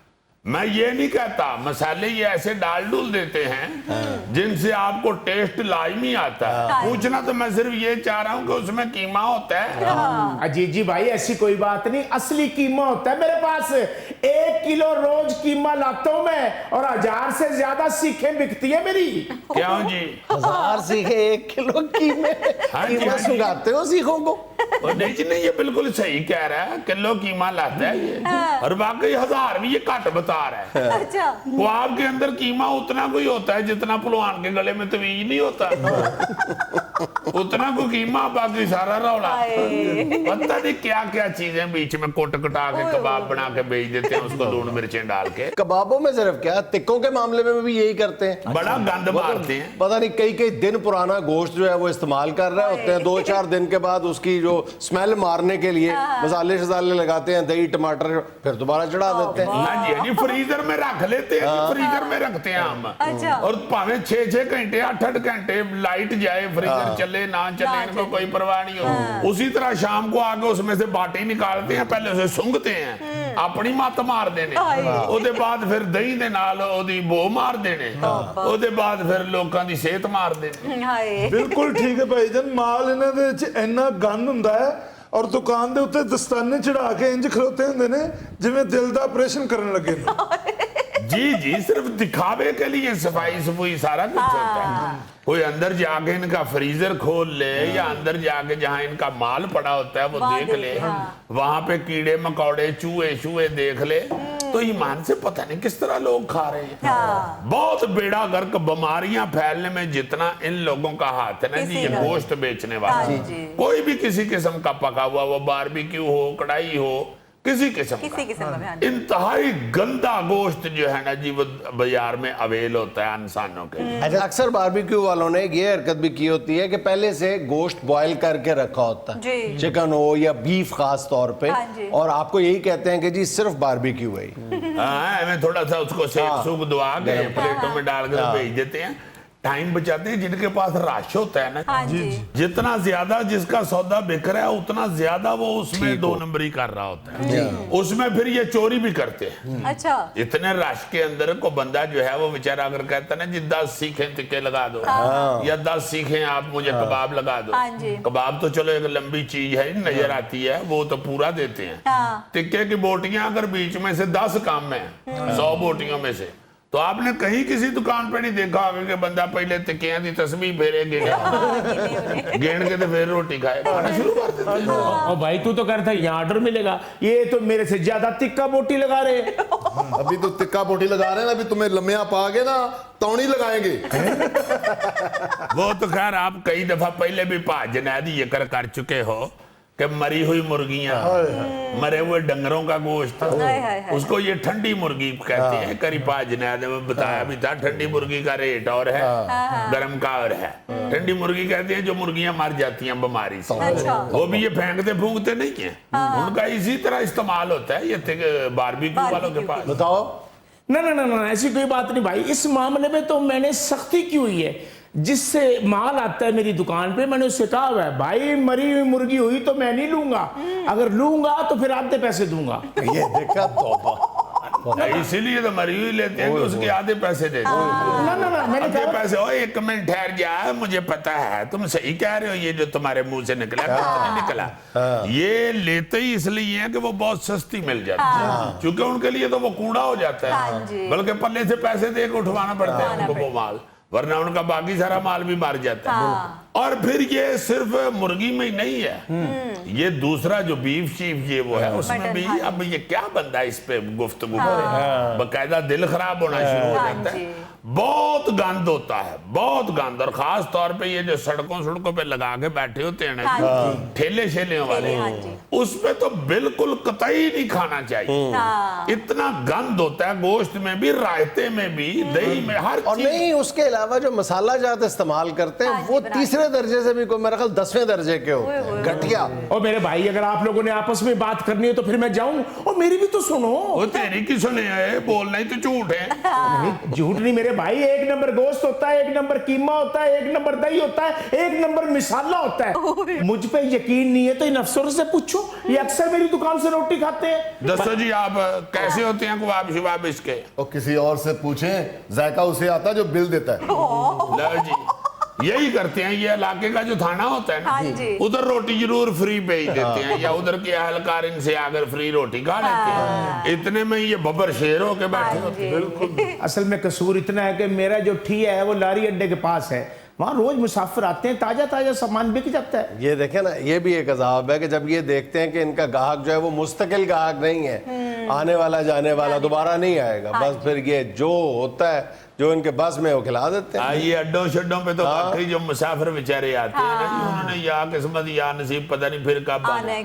मैं ये नहीं कहता। मसाले ये ऐसे डाल डूल देते हैं जिनसे आपको टेस्ट लाइमी आता है। पूछना तो मैं सिर्फ ये चाह रहा हूँ कि उसमें कीमा होता है। अजीत जी भाई, ऐसी कोई बात नहीं, असली कीमा होता है मेरे पास। 1 किलो रोज कीमा लाता हूं मैं, और 1000 से ज्यादा सीखें बिकती है मेरी। क्यों जी? 1000 सीखे 1 किलो कीमे, हाँ जी, कीमा हाँ जी। सुंघाते हो सीखों को। और नहीं जी नहीं, ये बिल्कुल सही कह रहा है, किलो कीमा लाता है ये, और वाकई 1000 भी ये घट बता रहा है। अच्छा। वो आपके अंदर कीमा उतना कोई होता है जितना पहलवान के गले में तवीज नहीं होता। उतना को कीमा बाकी सारा रौला। पता नहीं क्या क्या चीजें बीच में कोट कटा के कबाब बना के बेच देते हैं उसको लून मिर्चें डाल के। कबाबों में सिर्फ क्या, टिक्कों के मामले में भी यही करते हैं। बड़ा गंद मारते हैं। पता नहीं कई कई दिन पुराना गोश्त जो है वो इस्तेमाल कर रहे होते हैं, 2-4 दिन के बाद उसकी जो स्मेल मारने के लिए मसाले शसाले लगाते हैं, दही टमाटर, फिर दोबारा चढ़ा देते हैं। हाँ जी, फ्रीजर में रख लेते हैं, फ्रीजर में रखते हैं हम। अच्छा। और भावे 6-6 घंटे 8-8 घंटे लाइट जाए, फ्रीजर चले ना चले, इनको कोई परवाह नहीं हो। उसी तरह शाम को आके उसमें से बाटी निकालते हैं, पहले उसे सूंघते हैं, अपनी मत मार देने, ਉਹਦੇ ਬਾਅਦ ਫਿਰ ਦਹੀਂ ਦੇ ਨਾਲ ਉਹਦੀ ਬੋ ਮਾਰ ਦੇਣੇ, ਉਹਦੇ ਬਾਅਦ ਫਿਰ ਲੋਕਾਂ ਦੀ ਸਿਹਤ ਮਾਰ ਦੇਣੀ। ਹਾਏ ਬਿਲਕੁਲ ਠੀਕ ਹੈ ਭਾਈ ਜਾਨ, ਮਾਲ ਇਹਨਾਂ ਦੇ ਵਿੱਚ ਇੰਨਾ ਗੰਦ ਹੁੰਦਾ ਹੈ ਔਰ ਦੁਕਾਨ ਦੇ ਉੱਤੇ ਦਸਤਾਨੇ ਚੜਾ ਕੇ ਇੰਜ ਖਲੋਤੇ ਹੁੰਦੇ ਨੇ ਜਿਵੇਂ ਦਿਲ ਦਾ ਆਪਰੇਸ਼ਨ ਕਰਨ ਲੱਗੇ ਨੇ। जी जी, सिर्फ दिखावे के लिए सफाई सफाई सारा कुछ होता है। कोई अंदर जाके इनका फ्रीजर खोल ले या अंदर जाके जहाँ इनका माल पड़ा होता है वो देख ले, वहां पे कीड़े मकौड़े चूहे शूहे देख ले, तो ईमान से पता नहीं किस तरह लोग खा रहे हैं। बहुत बेड़ा गर्क बीमारियां फैलने में जितना इन लोगों का हाथ है ना जी, ये गोश्त बेचने वाले, कोई भी किसी किस्म का पका हुआ, वो बारबेक्यू हो, कढ़ाई हो, किसी किस्म का इंतहाई गंदा गोश्त जो है ना जी वो बाजार में अवेल होता है इंसानों के। अच्छा, अक्सर बारबेक्यू वालों ने ये हरकत भी की होती है कि पहले से गोश्त बॉयल करके रखा होता है, चिकन हो या बीफ खास तौर पे, और आपको यही कहते हैं कि जी सिर्फ बारबेक्यू है। हाँ, थोड़ा सा उसको सेक सूख दुआ के प्लेटों में डाल कर भेज देते हैं, टाइम बचाते हैं। जिनके पास रश होता है ना, जितना ज्यादा जिसका सौदा बिक रहा है उतना ज्यादा वो उसमें 2 नंबरी कर रहा होता है, उसमें फिर ये चोरी भी करते हैं। अच्छा, इतने रश के अंदर को बंदा जो है वो बेचारा अगर कहता है ना जी 10 सीखें टिक्के लगा दो, या 10 सीखें आप मुझे कबाब लगा दो। कबाब तो चलो एक लंबी चीज है, नजर आती है, वो तो पूरा देते हैं। टिक्के की बोटियां अगर बीच में से 10 काम में 100 बोटियों में से, तो आपने कहीं किसी दुकान पे नहीं देखा होगा कि बंदा पहले टिक्कियां दी तस्बीह फेरे गिन के तो फिर रोटी खाए, खाना शुरू कर देते हैं। और भाई तू तो करता है यहाँ ऑर्डर मिलेगा, ये तो मेरे से ज्यादा तिक्का बोटी लगा रहे हैं। अभी तो तिक्का बोटी लगा रहे हैं ना, अभी तुम्हें लम्बिया पा के ना तौणी लगाएंगे। वो तो खैर आप कई दफा पहले भी भाजनादी जिक्र कर चुके हो कि मरी हुई मुर्गियां, मरे हुए डंगरों का गोश्त, उसको ये ठंडी मुर्गी कहते हैं। करी भाजनाद में बताया भी था, ठंडी मुर्गी का रेट और है, गर्म का और है। ठंडी मुर्गी कहते हैं जो मुर्गियां मर जाती हैं बीमारी से, वो भी ये फेंकते फूंकते नहीं है, उनका इसी तरह इस्तेमाल होता है ये बारबेक्यू वालों के पास। बताओ। ना ना ना ना, ऐसी कोई बात नहीं भाई, इस मामले में तो मैंने सख्ती की हुई है। जिससे माल आता है मेरी दुकान पे, मैंने उससे कहा हुआ है भाई मरी हुई मुर्गी हुई तो मैं नहीं लूंगा, अगर लूंगा तो फिर आधे पैसे दूंगा। ये देखा तौबा, इसीलिए तो मरी हुई लेते हैं कि उसके आधे पैसे दे दो। ना ना ना, मैंने आधे पैसे। ओ एक मिनट ठहर जा, मुझे पता है तुम सही कह रहे हो, ये जो तुम्हारे मुंह से निकला नहीं निकला, ये लेते ही इसलिए है कि वो बहुत सस्ती मिल जाती है, क्योंकि उनके लिए तो वो कूड़ा हो जाता है, बल्कि पल्ले से पैसे दे के उठवाना पड़ता है उनको वो माल, वरना उनका बाकी सारा माल भी मार जाता है। और फिर ये सिर्फ मुर्गी में ही नहीं है, ये दूसरा जो बीफ शीफ ये वो है उसमें भी। अब ये क्या बंदा इस पे गुफ्तगू करे, बकायदा दिल खराब होना शुरू हो जाता है। बहुत गंद होता है, बहुत गंद, और खास तौर पे ये जो सड़कों पे लगा के बैठे होते हैं ना ठेले शेले वाले, उस पे तो बिल्कुल कतई नहीं खाना चाहिए। इतना गंद होता है गोश्त में भी, रायते में भी, दही में, हर और चीज। नहीं, उसके अलावा जो मसाला जात इस्तेमाल करते हैं वो तीसरे दर्जे से भी कोई मेरा ख्याल 10वें दर्जे के हो, घटिया। और मेरे भाई अगर आप लोगों ने आपस में बात करनी है तो फिर मैं जाऊं, और मेरी भी तो सुनो। वो तेरी की सुने है, बोलना ही तो झूठ है। झूठ नहीं मेरे भाई, एक नंबर गोश्त होता है, एक नंबर कीमा होता है, एक नंबर दही होता है, एक नंबर मिसाला होता है। मुझ पे यकीन नहीं है तो इन अफसरों से पूछो, ये अक्सर मेरी दुकान से रोटी खाते हैं। दसो जी आप कैसे होते हैं कबाब शबाब इसके? और किसी और से पूछें, जायका उसे आता जो बिल देता है। लो जी, यही करते हैं। ये इलाके का जो थाना होता है ना, उधर रोटी जरूर फ्री भेज देते हैं, या उधर के अहलकार इनसे आकर फ्री रोटी खा लेते हैं। इतने में ये बब्बर शेर होके बैठे होते हैं। बिल्कुल, असल में कसूर इतना है कि मेरा जो ठिया है वो लारी अड्डे के पास है, वहाँ रोज मुसाफिर आते हैं, ताजा ताजा सामान बिक जाता है। ये देखें ना, ये भी एक अजाब है कि जब ये देखते हैं कि इनका ग्राहक जो है वो मुस्तकिल ग्राहक नहीं है, आने वाला जाने वाला दोबारा नहीं आएगा, बस फिर ये जो होता है, जो इनके बस में वो खिला देते हैं। ये अड्डों शड्डों पे तो वाकई जो मुसाफिर बेचारे आते हैं ना, उन्होंने या किस्मत या नसीब पता नहीं फिर कब आना है।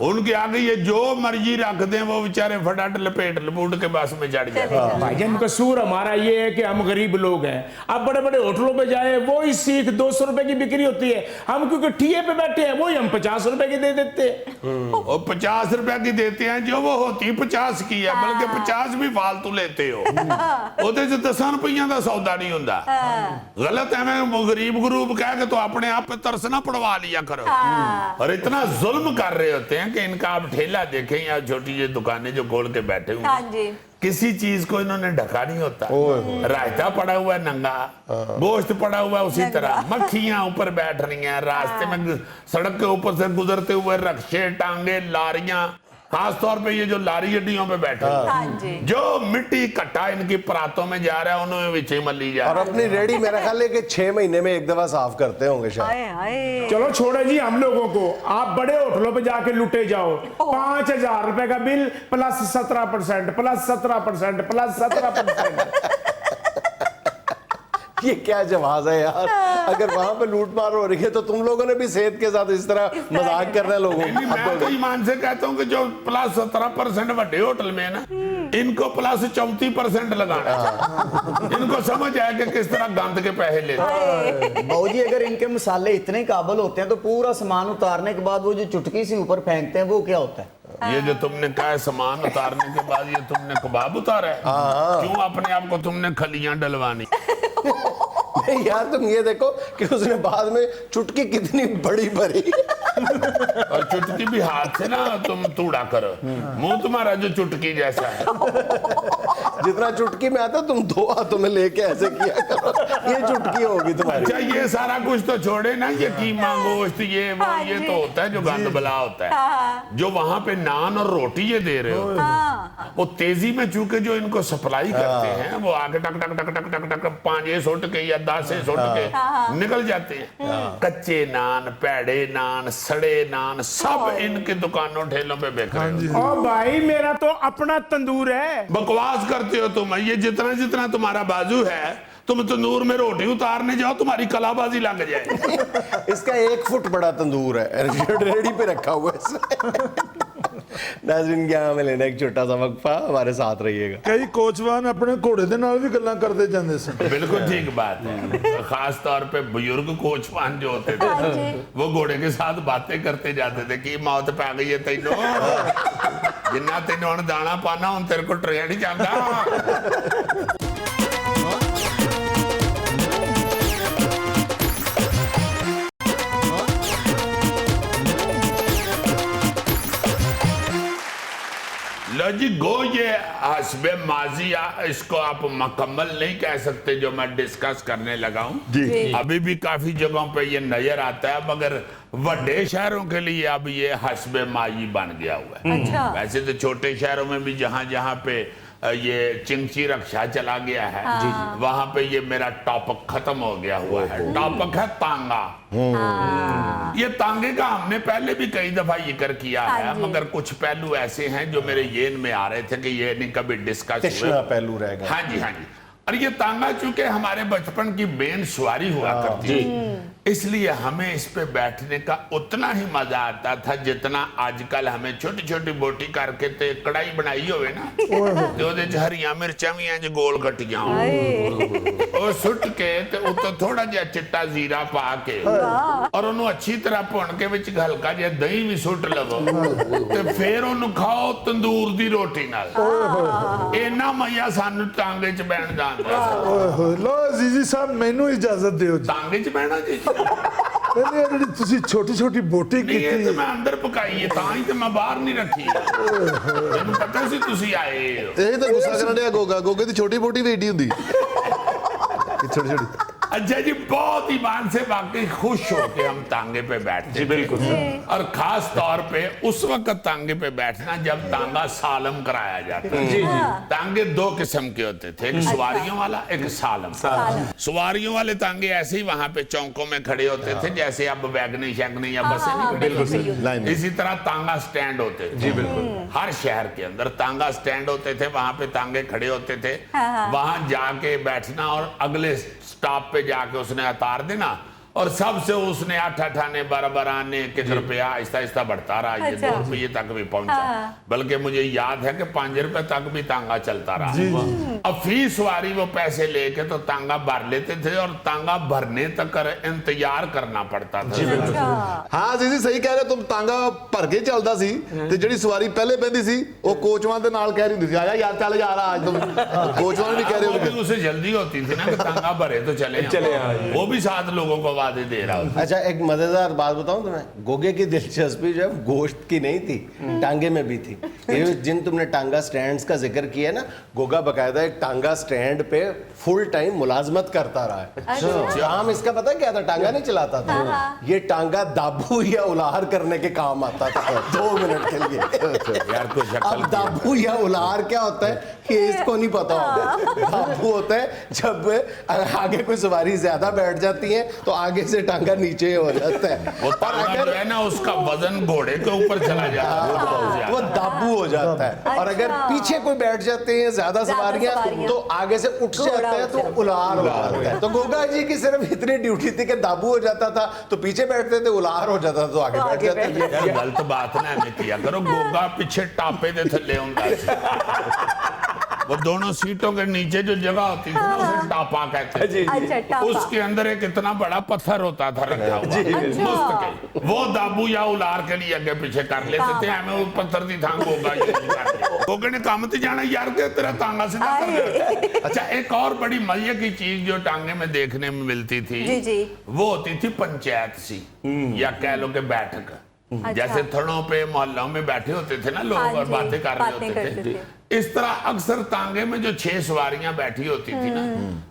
उनके आगे ये जो मर्जी रख दें वो बेचारे फटाट लपेट लपूट के बस में चढ़ जाते। भाईजान कसूर हमारा ये है कि हम गरीब लोग हैं। अब बड़े बड़े होटलों पे जाए वो ही सीख 200 रुपए की बिक्री होती है, हम क्योंकि ठिये पे बैठे हैं वही हम 50 रुपए की दे देते हैं। और 50 रुपए की देते हैं जो वो होती 50 की है, बल्कि 50 भी फालतू लेते हो। ਉਹਦੇ ਚ 10 रुपया का सौदा नहीं होता। गलत है गरीब गरूब कह के तो अपने आप पे तरस ना पड़वा लिया करो। और इतना जुल्म कर रहे होते हैं कि इनका आप ठेला देखें या छोटी ये दुकानें जो खोल के बैठे हुए, किसी चीज को इन्होंने ढका नहीं होता। रायता पड़ा हुआ है नंगा, गोश्त पड़ा हुआ है उसी तरह, मक्खियां ऊपर बैठ रही हैं रास्ते में, सड़क के ऊपर से गुजरते हुए रक्शे टांगे लारियां, खास तौर पे ये जो लारी अड्डियों पे बैठे हैं, जो मिट्टी कट्टा इनकी परातों में जा रहा है उन्होंने भी मली जा और अपनी रेडी मेरा ख्याल है कि 6 महीने में एक दफा साफ करते होंगे शायद। चलो छोड़े जी हम लोगों को, आप बड़े होटलों पे जाके लुटे जाओ, 5000 रुपए का बिल प्लस 17% प्लस 17% प्लस 17%। ये क्या जवाब है यार, अगर वहां पे लूट मार हो रही है तो तुम लोगों ने भी सेहत के साथ इस तरह मजाक करना है लोगों नहीं, मैं तो ईमान से कहता हूँ कि जो प्लस 17% बड़े होटल में है ना, इनको प्लस 34% लगाना है। इनको समझ आया कि किस तरह गंद के पैसे लेते हैं। बाबू जी अगर इनके मसाले इतने काबिल होते हैं तो पूरा सामान उतारने के बाद वो जो चुटकी से ऊपर फेंकते हैं वो क्या होता है? ये जो तुमने कहा है सामान उतारने के बाद ये तुमने कबाब उतारा है, क्यों अपने आप को तुमने खलियां डलवानी? नहीं यार तुम ये देखो कि उसने बाद में चुटकी कितनी बड़ी भरी और चुटकी भी हाथ से ना तुम तूड़ा करो, मुंह तुम्हारा जो चुटकी जैसा है, जितना चुटकी में आता तुम 2 हाथों में लेके ऐसे किया करो, ये चुटकी होगी तुम्हारी। अच्छा ये सारा कुछ तो छोड़े ना, ये कीमा गोश्त ये वो ये तो होता है जो गंद बला होता है। जो वहां पे नान और रोटी ये दे रहे हो, वो तेजी में चूंकि जो इनको सप्लाई करते हैं वो आगे टक टक टक टक टक टक 5 सुट के या 10 सुट के निकल जाते हैं। कच्चे नान, पैड़े नान, सड़े नान सब इनके दुकानों ठेलों पे बेच रहे हो। ओ भाई मेरा तो अपना तंदूर है। बकवास करते हो तुम, ये जितना जितना तुम्हारा बाजू है तुम तंदूर में रोटी उतारने जाओ तुम्हारी कलाबाजी लग जाए। इसका 1 फुट बड़ा तंदूर है, रेडी पे रखा हुआ है। नाज़रीन क्या हमें लेना एक छोटा सा वक्फा, हमारे साथ रहिएगा। कई कोचवान अपने घोड़े दे नाल भी गल्लां करते जांदे सन। बिल्कुल ठीक बात है। खास तौर पे बुजुर्ग कोचवान जो होते थे वो घोड़े के साथ बातें करते जाते थे कि मौत पै गई है तेनों, जिन्ना तेनों हुण दाना पाना हुण तेरे को ट्रेन नहीं जाता। लो जी गो, ये हस्बे माजिया इसको आप मुकम्मल नहीं कह सकते जो मैं डिस्कस करने लगा हूँ। अभी भी काफी जगहों पे ये नजर आता है, मगर बड़े शहरों के लिए अब ये हस्बे माजी बन गया हुआ है। अच्छा। वैसे तो छोटे शहरों में भी जहाँ जहाँ पे ये चिंची रक्षा चला गया है, वहां पे ये मेरा टॉपिक खत्म हो गया हुआ है। टॉपिक है तांगा। ये तांगे का हमने पहले भी कई दफा जिक्र किया है, मगर कुछ पहलू ऐसे हैं जो मेरे येन में आ रहे थे कि ये नहीं कभी डिस्कस हुए। पहलू रहेगा। हाँ जी हाँ जी। और ये तांगा चूंकि हमारे बचपन की बेन सवारी हुआ करती है, इसलिए हमें इस पे बैठने का उतना ही मजा आता था जितना आजकल हमें छोटी छोटी बोटी करके ते कढ़ाई बनाई होवे ना, तो ਉਹਦੇ 'ਚ हरियां मिर्चां भी इंज गोल कटियां और सुट के ते उत्ते थोड़ा जिहा चिट्टा जीरा पा के और ਉਹਨੂੰ अच्छी तरह भुन के ਵਿੱਚ हल्का जिहा दही भी सुट लवो ਤੇ ਫਿਰ ਉਹਨੂੰ ਖਾਓ ਤੰਦੂਰ ਦੀ ਰੋਟੀ ਨਾਲ। ਇੰਨਾ ਮਜ਼ਾ ਸਾਨੂੰ ਤਾਂਗੇ 'ਚ ਬੈਠ ਜਾਂਦਾ। ओए होए लो अजीजी साहब मैनू इजाजत दियो जी। तांगे 'ਚ बहना जी? नहीं यार तुसी छोटी छोटी बोटी नहीं ये तो की मैं अंदर पकाई है, तां ही तो मैं बाहर नहीं रखी। मैनू पता सी तुसी आए हो। ਇਹ ਤਾਂ ਗੁੱਸਾ ਕਰਨ ਡਿਆ ਗੋਗੇ ਦੀ ਛੋਟੀ ਮੋਟੀ ਵੀ ਏਡੀ ਹੁੰਦੀ ਛੋਟੀ ਛੋਟੀ। अच्छा जी बहुत ईमान से वाकई खुश हो के हम तांगे पे बैठते जी बिल्कुल, और खास तौर पे उस वक्त तांगे पे बैठना जब तांगा सालम कराया जाता है। तांगे 2 किस्म के होते थे, एक सवारियों वाला एक सालम। सवारियों वाले तांगे ऐसे ही वहां पे चौकों में खड़े होते थे जैसे अब वैगने शैगने या बसें नहीं, इसी तरह तांगा स्टैंड होते थे जी बिल्कुल। हर शहर के अंदर तांगा स्टैंड होते थे, वहां पे तांगे खड़े होते थे, वहां जाके बैठना और अगले स्टॉप पे जाके उसने उतार देना और सबसे उसने 8 आने 12 आने के रुपया आहिस्ता आहिस्ता बढ़ता रहा। ये 2 रुपये तक भी पहुंचा, बल्कि मुझे याद है कि 5 रुपए तक भी तांगा चलता रहा। अब फी सवारी वो पैसे लेके तो तांगा भर लेते थे और तांगा भरने तक इंतजार करना पड़ता था। ਹਾਂ ਜੀ ਸਹੀ ਕਹਿ ਰਹੇ ਹੋ, ਤੁਮ ਤਾਂਗਾ ਭਰ ਕੇ ਚੱਲਦਾ ਸੀ ਤੇ ਜਿਹੜੀ ਸਵਾਰੀ ਪਹਿਲੇ ਬੈਂਦੀ ਸੀ ਉਹ ਕੋਚਵਾਨ ਦੇ ਨਾਲ ਕਹਿ ਰਹੀ ਹੁੰਦੀ ਸੀ ਆਜਾ ਯਾਰ ਚੱਲ ਜਾ ਰਹਾ ਅੱਜ तुम कोचवान भी कह रहे वो भी हो। उसे जल्दी होती थी ना कि तांगा भरे तो चले वो भी 7 लोगों को वादे दे रहा होता। अच्छा, एक मजेदार बात बताऊं तुम्हें, गोगे की दिलचस्पी जो है गोश्त की नहीं थी, टांगे में भी थी। ये जिन तुमने टांगा स्टैंड्स का जिक्र किया ना, गोगा बकायदा एक टांगा स्टैंड पे फुल टाइम मुलाजमत करता रहा है। काम इसका पता क्या था? टांगा नहीं चलाता था, ये टांगा दाबू या उलाहर करने के काम आता था 2 मिनट के लिए। यार कुछ अब दाबू या उलाहर क्या होता है ये इसको नहीं पता होगा। दाबू होता है जब आगे कोई सवारी ज्यादा बैठ जाती है तो आगे से टांगा नीचे हो जाता है, वो तांगा जो है ना उसका वजन घोड़े के ऊपर चला जाता है, वो दाबू हो जाता है। और अगर पीछे कोई बैठ जाते हैं ज्यादा सवारियां तो आगे से उठ जाता है तो उलाहर हो जाता है। तो गोगा जी की सिर्फ इतनी ड्यूटी थी कि दाबू हो जाता था तो पीछे बैठते थे, उलाहर हो जाता था तो आगे बैठ जाते थे। यार गलत बात ना हमें किया करो। गोगा पीछे टापे दे थले होता है, वो दोनों सीटों के नीचे जो जगह होती थी ना उसे टापा कहते थे। अच्छा, टापा। उसके अंदर एक इतना बड़ा पत्थर होता था रखा हुआ मुस्तकिल, वो दाबू या उलार के लिए आगे पीछे कर लेते थे। हमें वो पत्थर दी था गोगा गोगे ने काम तो जाना यार के तेरा तांगा से अच्छा, एक और बड़ी मजे की चीज जो टांगे में देखने में मिलती थी वो होती थी पंचायत सी या कह लो के बैठक। जैसे थड़ों पे मोहल्लों में बैठे होते थे ना लोग और बातें कर रहे होते थे, इस तरह अक्सर तांगे में जो 6 सवारियां बैठी होती थी ना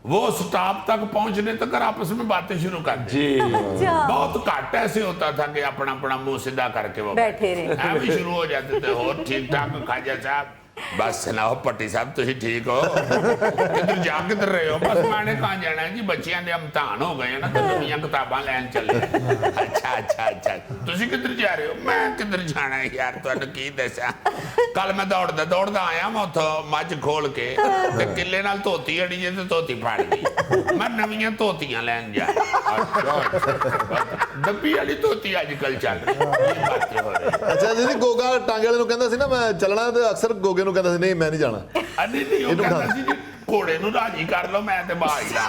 वो स्टॉप तक पहुंचने तक आपस में बातें शुरू कर दी। बहुत घट ऐसे होता था कि अपना अपना मुंह सीधा करके वो बैठे रहे भी शुरू हो जाते थे। और ठीक ठाक खाजा साहब बस सुनाओ पट्टी साहब तुम ठीक हो, किधर जा किधर रहे हो? बस मैंने कहा जाना है जी बच्चियां दे इम्तिहान हो गए ना तो नवीं किताबां लैन चले। अच्छा अच्छा अच्छा, तुसी किधर जा रहे हो? मैं किधर जाना है यार तुहानू की दसां, कल मैं दौड़दा दौड़दा आया मैं उथों मझ खोल के ते किले नाल धोती अड़ी जे ते धोती फाड़ गई, मैं नवीं धोतियां लैन जा। डब्बी वाली धोती अजकल चल रही ये बातें हो रही। ਅੱਛਾ ਜੀ ਗੋਗਾ ਟਾਂਗੇ ਵਾਲੇ ਨੂੰ ਕਹਿੰਦਾ ਸੀ ਨਾ ਮੈਂ ਚੱਲਣਾ ਤੇ ਅਕਸਰ ਗੋਗੇ ਨੂੰ ਕਹਿੰਦਾ ਸੀ ਨਹੀਂ ਮੈਂ ਨਹੀਂ ਜਾਣਾ। ਨਹੀਂ ਉਹ ਕਹਿੰਦਾ ਸੀ ਜੀ ਘੋੜੇ ਨੂੰ ਰਾਜੀ ਕਰ ਲਓ ਮੈਂ ਤੇ ਬਾਜ ਲਾ।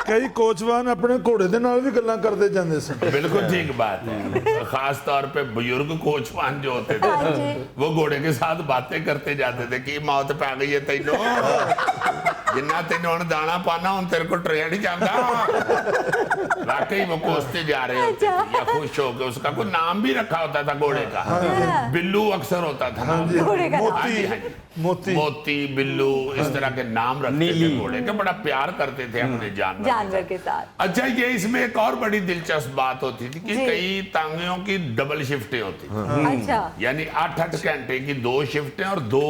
ਕਈ ਕੋਚਵਾਨ ਆਪਣੇ ਘੋੜੇ ਦੇ ਨਾਲ ਵੀ ਗੱਲਾਂ ਕਰਦੇ ਜਾਂਦੇ ਸਨ। बिल्कुल ठीक बात है। खास तौर पे बुजुर्ग कोचवान जो होते थे वो घोड़े के साथ बातें करते जाते थे कि मौत पै गई है तेनों, जिन्ना तेनों हुण दाना पाना हुण तेरे को ट्रेन ही जांदा। वाकई वो कोसते जा रहे होते थे या खुश होकर। उसका कोई नाम भी रखा होता था घोड़े का, बिल्लू अक्सर होता था ना, मोती मोती बिल्लू इस तरह के नाम रखते थे घोड़े के, बड़ा प्यार करते थे अपने जानवर के साथ। अच्छा, ये इसमें एक और बड़ी दिलचस्प बात होती थी कि कई तांगियों की डबल शिफ्टें होती थी। अच्छा, यानी 8-8 घंटे की 2 शिफ्टें और 2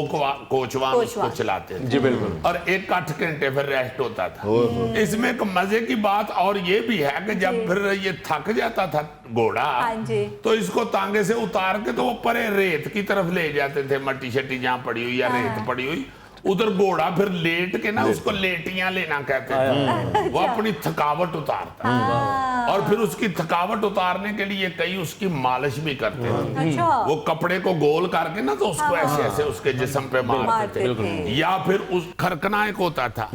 कोचवान उसको चलाते थे। जी बिल्कुल। और एक 8 घंटे फिर रेस्ट होता था। इसमें एक मजे की बात और ये भी है कि जब फिर ये थक जाता था घोड़ा तो इसको तांगे से उतार के तो वो परे रेत की तरफ ले जाते थे, मट्टी शट्टी जहाँ पड़ी हुई या रेत पड़ी हुई उधर घोड़ा फिर लेट के ना उसको लेटियां लेना कहते हैं। वो अपनी थकावट उतारता और फिर उसकी थकावट उतारने के लिए कई उसकी मालिश भी करते हैं। वो कपड़े को गोल करके ना तो उसको ऐसे ऐसे उसके जिस्म पे मारते थे। या फिर उस खरकना एक होता था,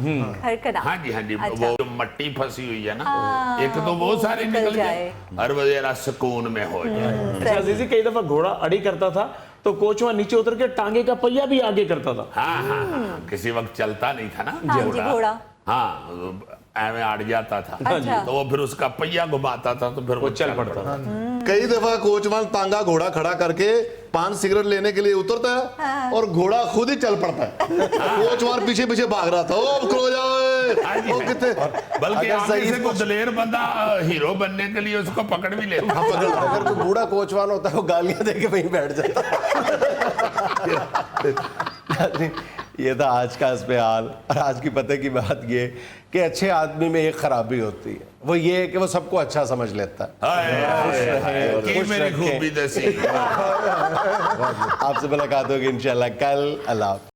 हाँ जी हाँ जी, वो जो मट्टी फंसी हुई है ना एक तो वो सारे निकल जाए और वो जरा सुकून में हो जाए। अजीजी कई दफा घोड़ा अड़ी करता था तो कोचवा नीचे उतर के टांगे का पहिया भी आगे करता था। हाँ हाँ हाँ, किसी वक्त चलता नहीं था ना घोड़ा, हाँ ऐਵੇਂ अड़ जाता था। तो वो फिर उसका पहिया घुमाता था तो फिर वो चल पड़ता था। कई दफा कोचवान तांगा घोड़ा खड़ा करके पान सिगरेट लेने के लिए उतरता है और घोड़ा खुद ही चल पड़ता है। कोचवान पीछे पीछे भाग रहा था, ओ खलो जाओ ओ कितने। बल्कि आगे से कोई दलेर बंदा हीरो बनने के लिए उसको पकड़ भी लेता। अगर कोई बूढ़ा कोचवान होता है वो गालियां दे के वहीं बैठ जाता। ये था आज का इस्तेहाल। और आज की पते की बात ये कि अच्छे आदमी में एक खराबी होती है, वो ये है कि वो सबको अच्छा समझ लेता है। की खुश मेरी रखें। खूबी दसी। आपसे मुलाकात होगी इंशाल्लाह कल। अल्लाह हाफ़िज़।